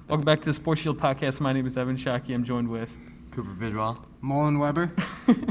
Welcome back to the Sports Shield Podcast. My name is Evan Shockey. I'm joined with Cooper Bidwell. Mullen Weber.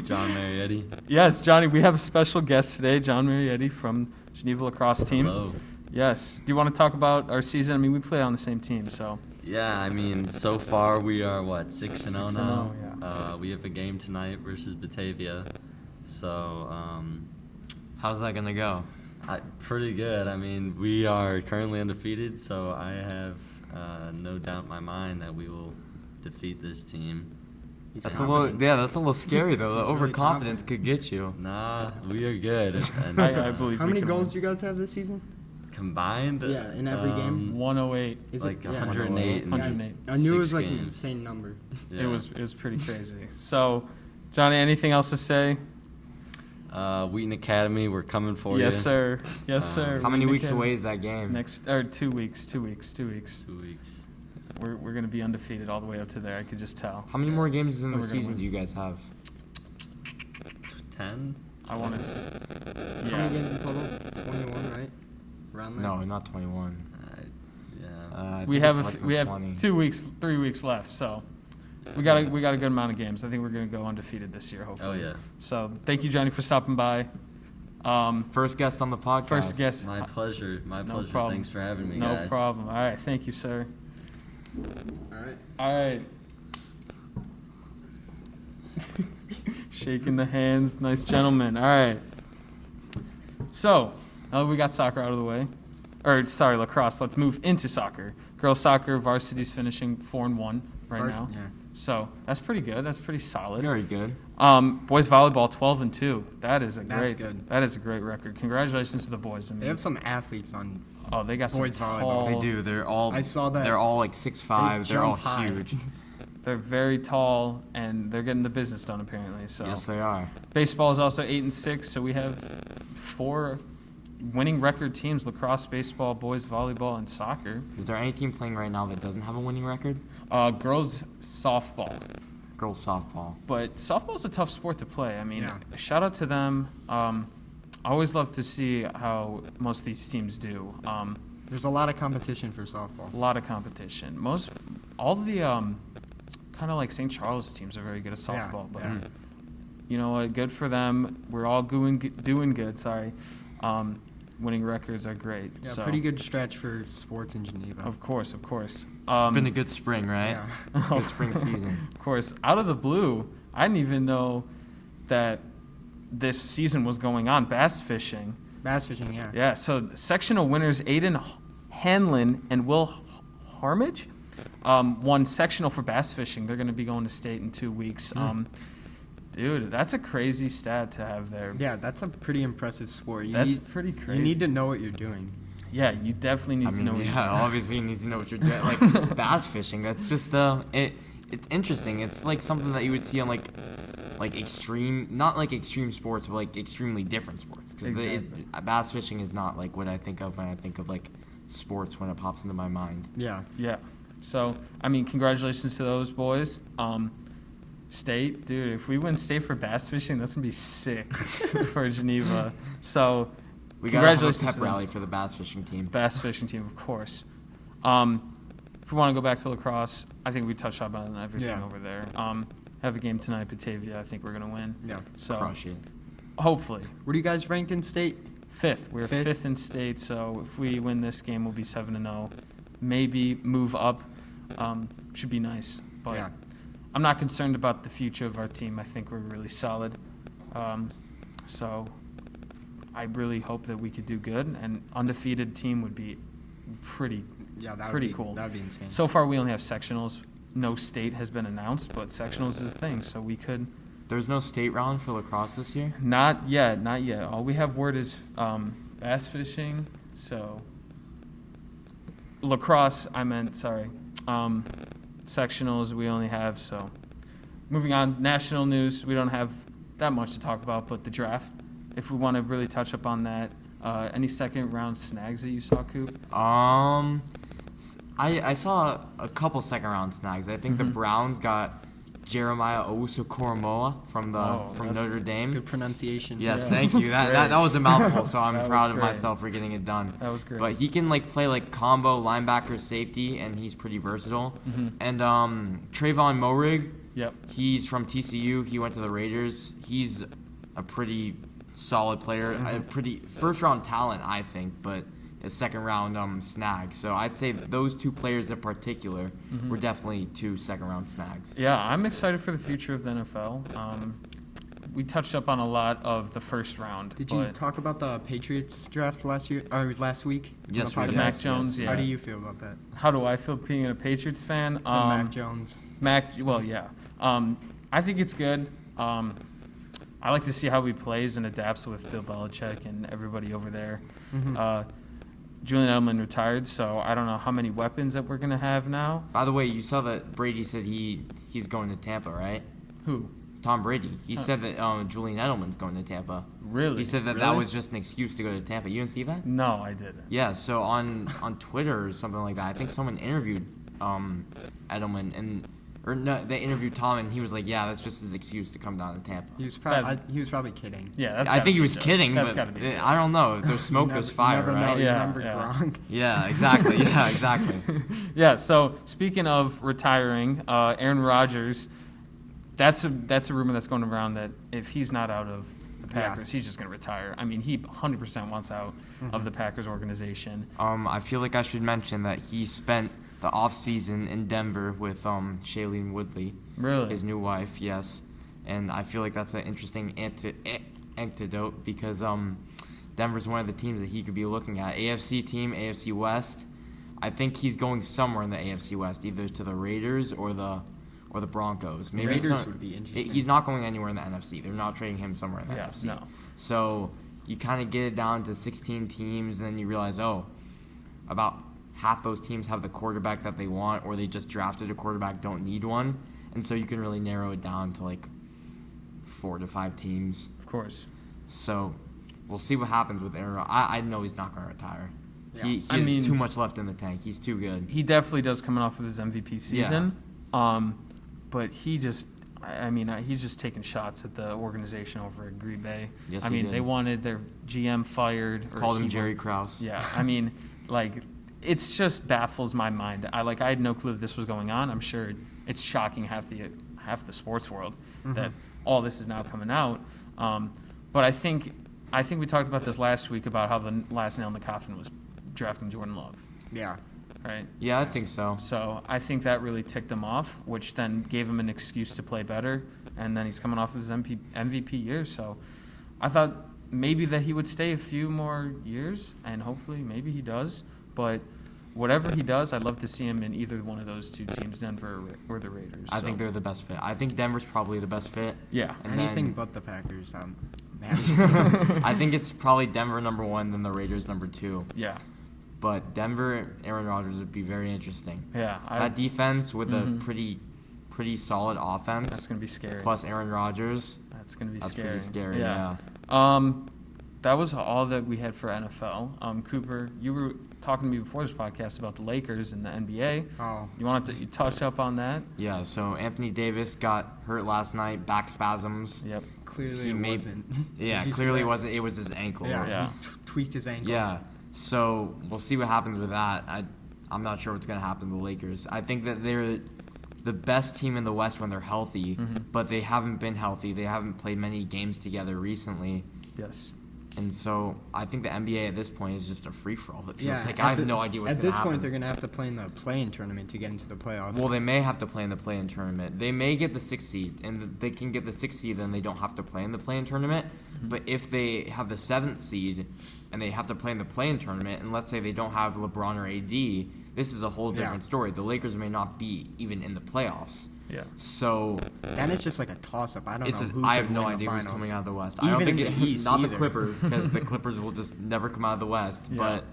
John Marietti. Yes, Johnny, we have a special guest today, John Marietti from Geneva Lacrosse team. Hello. Yes. Do you want to talk about our season? I mean, we play on the same team, so. Yeah, I mean, so far we are, 6-0 now? 6-0, yeah. We have a game tonight versus Batavia. So, how's that going to go? pretty good. I mean, we are currently undefeated, so I have no doubt in my mind that we will defeat this team. That's a little scary though. The overconfidence could get you. Nah, we are good. And, I believe How we many can goals win. do you guys have this season? combined? Yeah, in every game? 108. Is like it? Yeah. 108 in 108. I knew it was 6 like an games. insane number. Yeah. It was pretty crazy. So, Johnny, anything else to say? Wheaton Academy, we're coming for Yes, you. sir. Yes, sir. How many Wheaton weeks Academy. away is that game? 2 weeks. 2 weeks. 2 weeks. 2 weeks. We're going to be undefeated all the way up to there. I could just tell. How many more games in We're the gonna season win. do you guys have? 10? I want to. How Yeah. many games in total? 21, right? Around there? No, not 21. Yeah. I We think have it's less than we have 20. 2 weeks, 3 weeks left. So we got a good amount of games. I think we're going to go undefeated this year, hopefully. Oh, yeah. So thank you, Johnny, for stopping by. First guest on the podcast. First guest. My pleasure. My No pleasure. problem. Thanks for having me, No guys. problem. All right. Thank you, sir. All right. All right. Shaking the hands. Nice gentleman. All right. So, now that we got soccer out of the way, lacrosse, let's move into soccer. Girls soccer, varsity's finishing 4-1 right now. Yeah. So, that's pretty good. That's pretty solid. Very good. Boys volleyball 12-2. That is That's good. That is a great record. Congratulations to the boys. I mean, They have some athletes on. oh, they got some boys volleyball. tall. They do. They're all. I saw that. They're all like 6'5". They They're all jump high. huge. They're very tall and they're getting the business done apparently. So Yes, they are. baseball is also 8-6. So we have 4 winning record teams: lacrosse, baseball, boys volleyball, and soccer. Is there any team playing right now that doesn't have a winning record? Girls softball. Girls softball. But softball's a tough sport to play. I mean, Yeah. shout out to them. I always love to see how most of these teams do. There's a lot of competition for softball. A lot of competition. All the kind of like St. Charles teams are very good at Yeah, softball. But yeah. you know what? Good for them. We're all doing good. Sorry. Winning records are great. Yeah, so, pretty good stretch for sports in Geneva. Of course. It's been a good spring, right? Yeah. Good spring season. Of course. Out of the blue, I didn't even know that this season was going on. Bass fishing. Bass fishing, yeah. Yeah, so sectional winners Aiden Hanlon and Will Harmage won sectional for bass fishing. They're going to be going to state in 2 weeks. Dude, that's a crazy stat to have there. Yeah, that's a pretty impressive sport. That's pretty crazy. You need to know what you're doing. Yeah, you definitely need I to know. mean, what yeah, you're obviously you need to know what you're doing. Like bass fishing, that's just it's interesting. It's like something that you would see on like extreme, not like extreme sports, but like extremely different sports. Because Exactly. bass fishing is not like what I think of when I think of like sports when it pops into my mind. Yeah. Yeah. So, I mean, congratulations to those boys. State, dude, if we win state for bass fishing, that's going to be sick for Geneva. So, We got to have a congratulations pep to them. rally for the bass fishing team. Bass fishing team, of course. If we want to go back to lacrosse, I think we touched up on everything Yeah. over there. Have a game tonight, Batavia. I think we're going to win. Yeah. So, Crush it. hopefully. What are you guys ranked in state? 5th. We're Fifth? 5th in state, so if we win this game, we'll be 7-0. Maybe move up. Should be nice. But Yeah. I'm not concerned about the future of our team. I think we're really solid. So I really hope that we could do good. An undefeated team would be pretty Yeah, that would Pretty be cool. That would be insane. So far, we only have sectionals. No state has been announced, but sectionals is a thing, so we could. There's no state round for lacrosse this year? Not yet. All we have word is bass fishing. So lacrosse, sorry. Sectionals we only have. So moving on, national news. We don't have that much to talk about, but the draft. If we want to really touch up on that, any second round snags that you saw, Coop? I saw a couple second round snags. I think the Mhm. Browns got Jeremiah Owusu-Koramoah from that's Notre Dame. Good pronunciation. Yes, Yeah. thank you. That Great. was a mouthful, so I'm That was proud of great. myself for getting it done. That was great. But he can play combo linebacker, safety, and he's pretty versatile. Mm-hmm. And Trayvon Moehrig, Yep. he's from TCU. He went to the Raiders. He's a pretty solid player, a pretty first round talent, I think, but a second round snag. So I'd say those two players in particular were definitely two second round snags. Yeah, I'm excited for the future of the NFL. We touched up on a lot of the first round. Did you but talk about the Patriots draft last week? Yes, on we the did. podcast? Mac Jones, yeah. How do you feel about that? How do I feel being a Patriots fan? Mac Jones. Well, yeah. I think it's good. I like to see how he plays and adapts with Bill Belichick and everybody over there. Julian Edelman retired, so I don't know how many weapons that we're going to have now. By the way, you saw that Brady said he's going to Tampa, right? Who? Tom Brady. He said that Julian Edelman's going to Tampa. Really? He said that Really? was just an excuse to go to Tampa. You didn't see that? No, I didn't. Yeah, so on Twitter or something like that, I think someone interviewed Edelman they interviewed Tom and he was like, yeah, that's just his excuse to come down to Tampa. He was That's- probably kidding. Yeah, that's I gotta think he be was a joke. kidding, That's but gotta be a joke. I don't know. If there's smoke, there's fire, you never right? Know. Yeah, Remember yeah. Gronk? Yeah, exactly. Yeah, exactly. Yeah, so speaking of retiring, Aaron Rodgers, that's a rumor that's going around that if he's not out of the Packers, he's just going to retire. I mean, he 100% wants out of the Packers organization. I feel like I should mention that he spent the offseason in Denver with Shailene Woodley, Really? his new wife, yes. And I feel like that's an interesting antidote because Denver's one of the teams that he could be looking at. AFC team, AFC West. I think he's going somewhere in the AFC West, either to the Raiders or the Broncos. Maybe Raiders would be interesting. He's not going anywhere in the NFC. They're not trading him somewhere in the Yeah, NFC. no. So you kind of get it down to 16 teams, and then you realize, about half those teams have the quarterback that they want, or they just drafted a quarterback, don't need one. And so you can really narrow it down to 4 to 5 teams. Of course. So we'll see what happens with Aaron. I know he's not going to retire. Yeah. He I has mean- too much left in the tank. He's too good. He definitely does coming off of his MVP season. But he just, he's just taking shots at the organization over at Green Bay. Yes, I he mean, did. they wanted their GM fired. Or Called him he Jerry wa- Krause. Yeah, it's just baffles my mind. I had no clue that this was going on. I'm sure it's shocking half the sports world that all this is now coming out. But I think we talked about this last week about how the last nail in the coffin was drafting Jordan Love, Yeah. right? Yeah, I think so. So I think that really ticked him off, which then gave him an excuse to play better. And then he's coming off of his MVP year. So I thought maybe that he would stay a few more years, and hopefully maybe he does. But whatever he does, I'd love to see him in either one of those two teams, Denver or the Raiders. I think they're the best fit. I think Denver's probably the best fit. Yeah. And Anything then- but the Packers. I think it's probably Denver number 1, then the Raiders number 2. Yeah. But Denver, Aaron Rodgers would be very interesting. Yeah. That defense with a Mhm. pretty solid offense, That's going to be scary. plus Aaron Rodgers, That's going to be that's scary. pretty scary. Yeah. That was all that we had for NFL. Cooper, you were talking to me before this podcast about the Lakers and the NBA. Oh. You wanted to touch up on that? Yeah. So Anthony Davis got hurt last night, back spasms. Yep. Clearly He it made- wasn't. Yeah, Did you see clearly that? wasn't. It was his ankle. Yeah. Yeah. He tweaked his ankle. Yeah. So we'll see what happens with that. I'm not sure what's going to happen to the Lakers. I think that they're the best team in the West when they're healthy, but they haven't been healthy. They haven't played many games together recently. Yes. And so I think the NBA at this point is just a free-for-all. It feels Yeah. like I have no idea what's At going to this happen. point, they're going to have to play in the play-in tournament to get into the playoffs. Well, they may have to play in the play-in tournament. They may get the 6th seed, and they can get the 6th seed, then they don't have to play in the play-in tournament. But if they have the 7th seed and they have to play in the play-in tournament, and let's say they don't have LeBron or AD, this is a whole different story. The Lakers may not be even in the playoffs. Yeah. So Then it's just like a toss-up. I don't know who I could have no win idea the who's finals. coming out of the West. Even I don't think in the East not the either. Clippers, because the Clippers will just never come out of the West. Yeah. But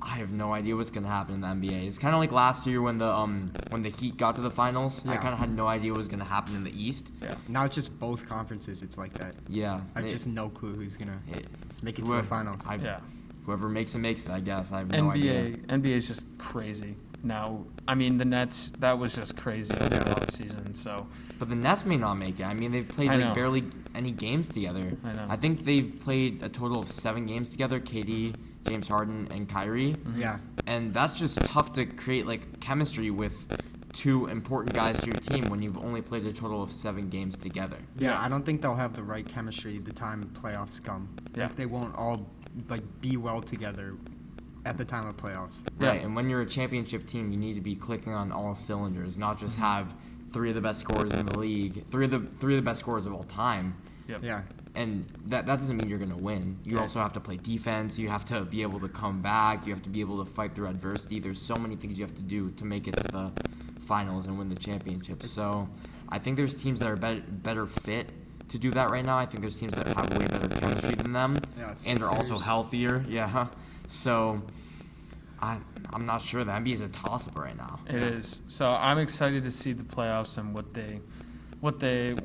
I have no idea what's going to happen in the NBA. It's kind of like last year when the Heat got to the finals. I Yeah. kind of had no idea what was going to happen in the East. Yeah. Now it's just both conferences. It's like that. Yeah, I have just no clue who's going to it- make it to the finals. Yeah. Whoever makes it, makes it. I guess I have no idea. NBA is just crazy. Now, I mean, the Nets, that was just crazy over the offseason. So, But the Nets may not make it. I mean, they've played I like know. barely any games together. I know. I think they've played a total of 7 games together. KD, James Harden, and Kyrie. Yeah. And that's just tough to create like chemistry with 2 important guys to your team when you've only played a total of 7 games together. Yeah, I don't think they'll have the right chemistry the time playoffs come. Yeah. Like they won't all like be well together at the time of playoffs. Yeah. Right, and when you're a championship team, you need to be clicking on all cylinders, not just have 3 of the best scorers in the league, three of the best scorers of all time. yep. Yeah. And that doesn't mean you're going to win. You Yeah. also have to play defense. You have to be able to come back. You have to be able to fight through adversity. There's so many things you have to do to make it to the finals and win the championship. So I think there's teams that are better fit to do that right now. I think there's teams that have way better chemistry than them Yeah, and are also Sixers. healthier. Yeah. So I'm not sure. The NBA is a toss-up right now. It is. So I'm excited to see the playoffs and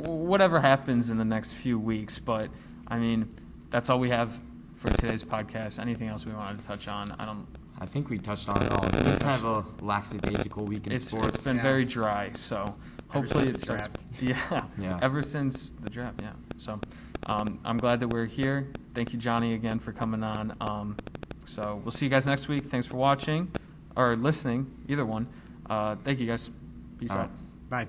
whatever happens in the next few weeks. But I mean, that's all we have for today's podcast. Anything else we wanted to touch on? I think we touched on it all. It's been kind of a lackadaisical week in sports. It's been Yeah. very dry. So hopefully since it the starts. draft. Yeah. Yeah. Ever since the draft. Yeah. So I'm glad that we're here. Thank you, Johnny, again for coming on. So we'll see you guys next week. Thanks for watching or listening, either one. Thank you guys. Peace All out. right.